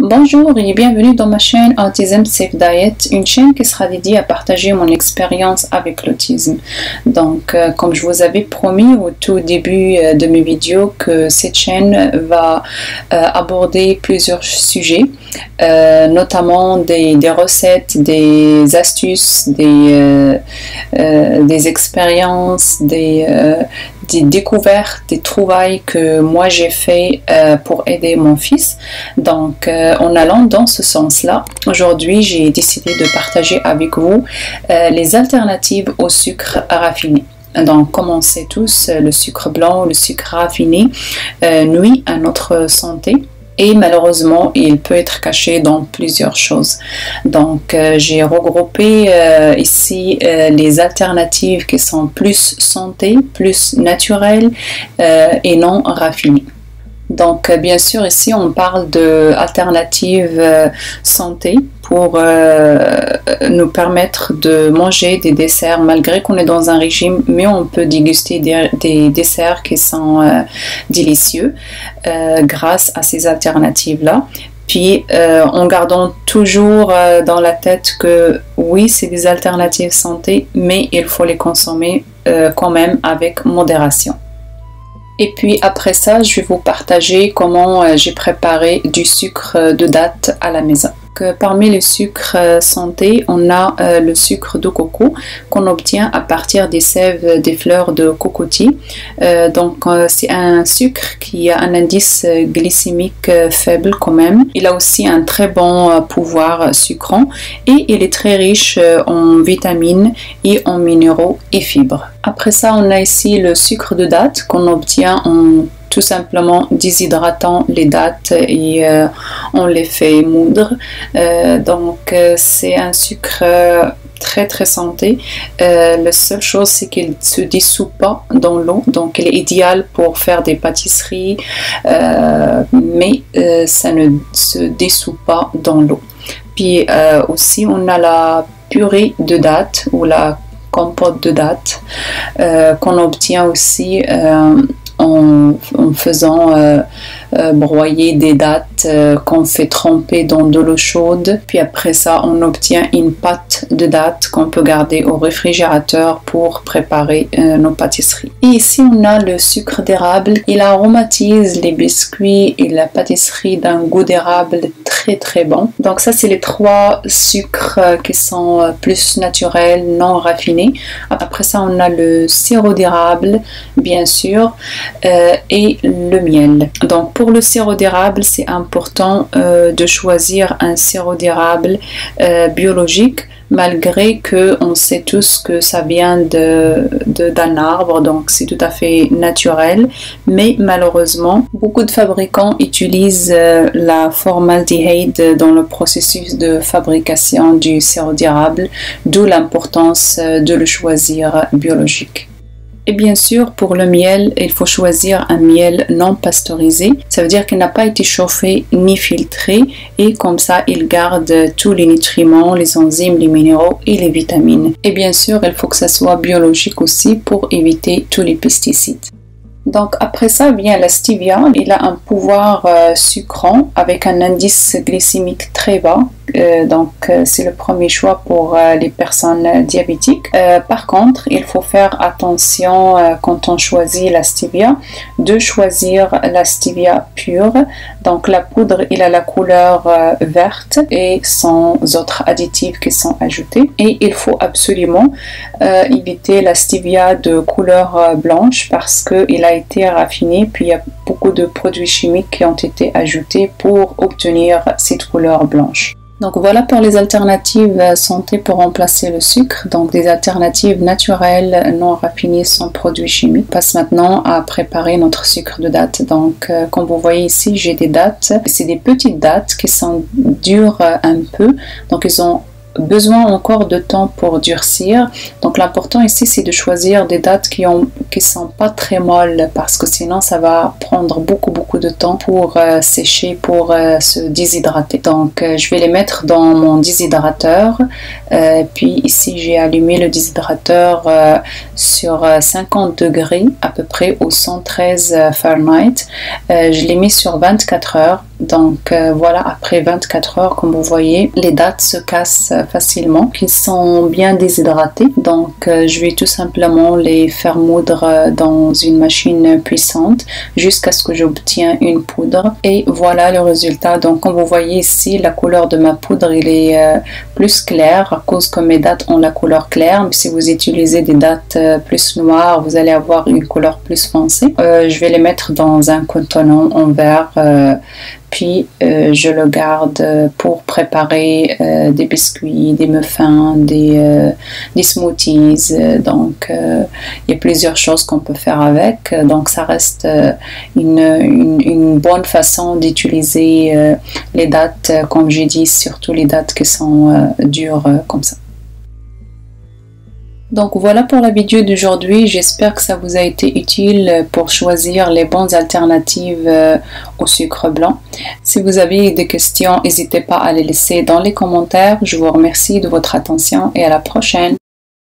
Bonjour et bienvenue dans ma chaîne Autism Safe Diet, une chaîne qui sera dédiée à partager mon expérience avec l'autisme. Donc, comme je vous avais promis au tout début de mes vidéos, que cette chaîne va aborder plusieurs sujets, notamment des recettes, des astuces, des expériences, des découvertes, des trouvailles que moi j'ai fait pour aider mon fils. Donc en allant dans ce sens-là, aujourd'hui j'ai décidé de partager avec vous les alternatives au sucre raffiné. Donc, comme on sait tous, le sucre blanc, le sucre raffiné nuit à notre santé. Et malheureusement, il peut être caché dans plusieurs choses. Donc, j'ai regroupé ici les alternatives qui sont plus santé, plus naturelles et non raffinées. Donc, bien sûr, ici, on parle d'alternatives santé pour nous permettre de manger des desserts malgré qu'on est dans un régime, mais on peut déguster des desserts qui sont délicieux grâce à ces alternatives-là. Puis en gardant toujours dans la tête que oui, c'est des alternatives santé, mais il faut les consommer quand même avec modération. Et puis après ça, je vais vous partager comment j'ai préparé du sucre de dattes à la maison. Parmi les sucres santé, on a le sucre de coco qu'on obtient à partir des sèves des fleurs de cocotier. Donc c'est un sucre qui a un indice glycémique faible quand même. Il a aussi un très bon pouvoir sucrant et il est très riche en vitamines et en minéraux et fibres. Après ça, on a ici le sucre de dattes qu'on obtient en tout simplement déshydratant les dattes et on les fait moudre. Donc c'est un sucre très très santé. La seule chose, c'est qu'il ne se dissout pas dans l'eau, donc il est idéal pour faire des pâtisseries, mais ça ne se dissout pas dans l'eau. Puis aussi on a la purée de dattes ou la compote de dattes qu'on obtient aussi en faisant broyer des dattes qu'on fait tremper dans de l'eau chaude. Puis après ça, on obtient une pâte de dattes qu'on peut garder au réfrigérateur pour préparer nos pâtisseries. Et ici, on a le sucre d'érable. Il aromatise les biscuits et la pâtisserie d'un goût d'érable très très bon. Donc ça, c'est les trois sucres qui sont plus naturels, non raffinés. Après ça, on a le sirop d'érable, bien sûr, et le miel. Donc pour le sirop d'érable, c'est important de choisir un sirop d'érable biologique, malgré que on sait tous que ça vient d'un arbre, donc c'est tout à fait naturel, mais malheureusement beaucoup de fabricants utilisent la formaldéhyde dans le processus de fabrication du sirop d'érable, d'où l'importance de le choisir biologique. Et bien sûr, pour le miel, il faut choisir un miel non pasteurisé. Ça veut dire qu'il n'a pas été chauffé ni filtré et comme ça, il garde tous les nutriments, les enzymes, les minéraux et les vitamines. Et bien sûr, il faut que ça soit biologique aussi pour éviter tous les pesticides. Donc après ça vient la stevia. Il a un pouvoir sucrant avec un indice glycémique très bas. Donc c'est le premier choix pour les personnes diabétiques. Par contre, il faut faire attention quand on choisit la stevia, de choisir la stevia pure. Donc la poudre, il a la couleur verte et sans autres additifs qui sont ajoutés. Et il faut absolument éviter la stevia de couleur blanche parce qu'il a été raffiné, puis il y a beaucoup de produits chimiques qui ont été ajoutés pour obtenir cette couleur blanche. Donc voilà pour les alternatives santé pour remplacer le sucre. Donc des alternatives naturelles, non raffinées, sans produits chimiques. On passe maintenant à préparer notre sucre de dattes. Donc comme vous voyez ici, j'ai des dattes. C'est des petites dattes qui sont dures un peu. Donc ils ont besoin encore de temps pour durcir. Donc l'important ici, c'est de choisir des dattes qui sont pas très molles parce que sinon ça va prendre beaucoup de temps pour sécher, pour se déshydrater. Donc je vais les mettre dans mon déshydrateur. Puis ici j'ai allumé le déshydrateur sur 50 degrés à peu près au 113 Fahrenheit. Je l'ai mis sur 24 heures. Donc voilà, après 24 heures, comme vous voyez, les dattes se cassent facilement, qu'ils sont bien déshydratées. Donc je vais tout simplement les faire moudre dans une machine puissante jusqu'à ce que j'obtienne une poudre. Et voilà le résultat. Donc comme vous voyez ici, la couleur de ma poudre il est plus clair à cause que mes dattes ont la couleur claire. Mais si vous utilisez des dattes plus noires, vous allez avoir une couleur plus foncée. Je vais les mettre dans un contenant en verre, puis je le garde pour préparer des biscuits, des muffins, des smoothies. Donc il y a plusieurs choses qu'on peut faire avec. Donc ça reste une bonne façon d'utiliser les dattes, comme j'ai dit, surtout les dattes qui sont dures comme ça. Donc voilà pour la vidéo d'aujourd'hui, j'espère que ça vous a été utile pour choisir les bonnes alternatives au sucre blanc. Si vous avez des questions, n'hésitez pas à les laisser dans les commentaires. Je vous remercie de votre attention et à la prochaine.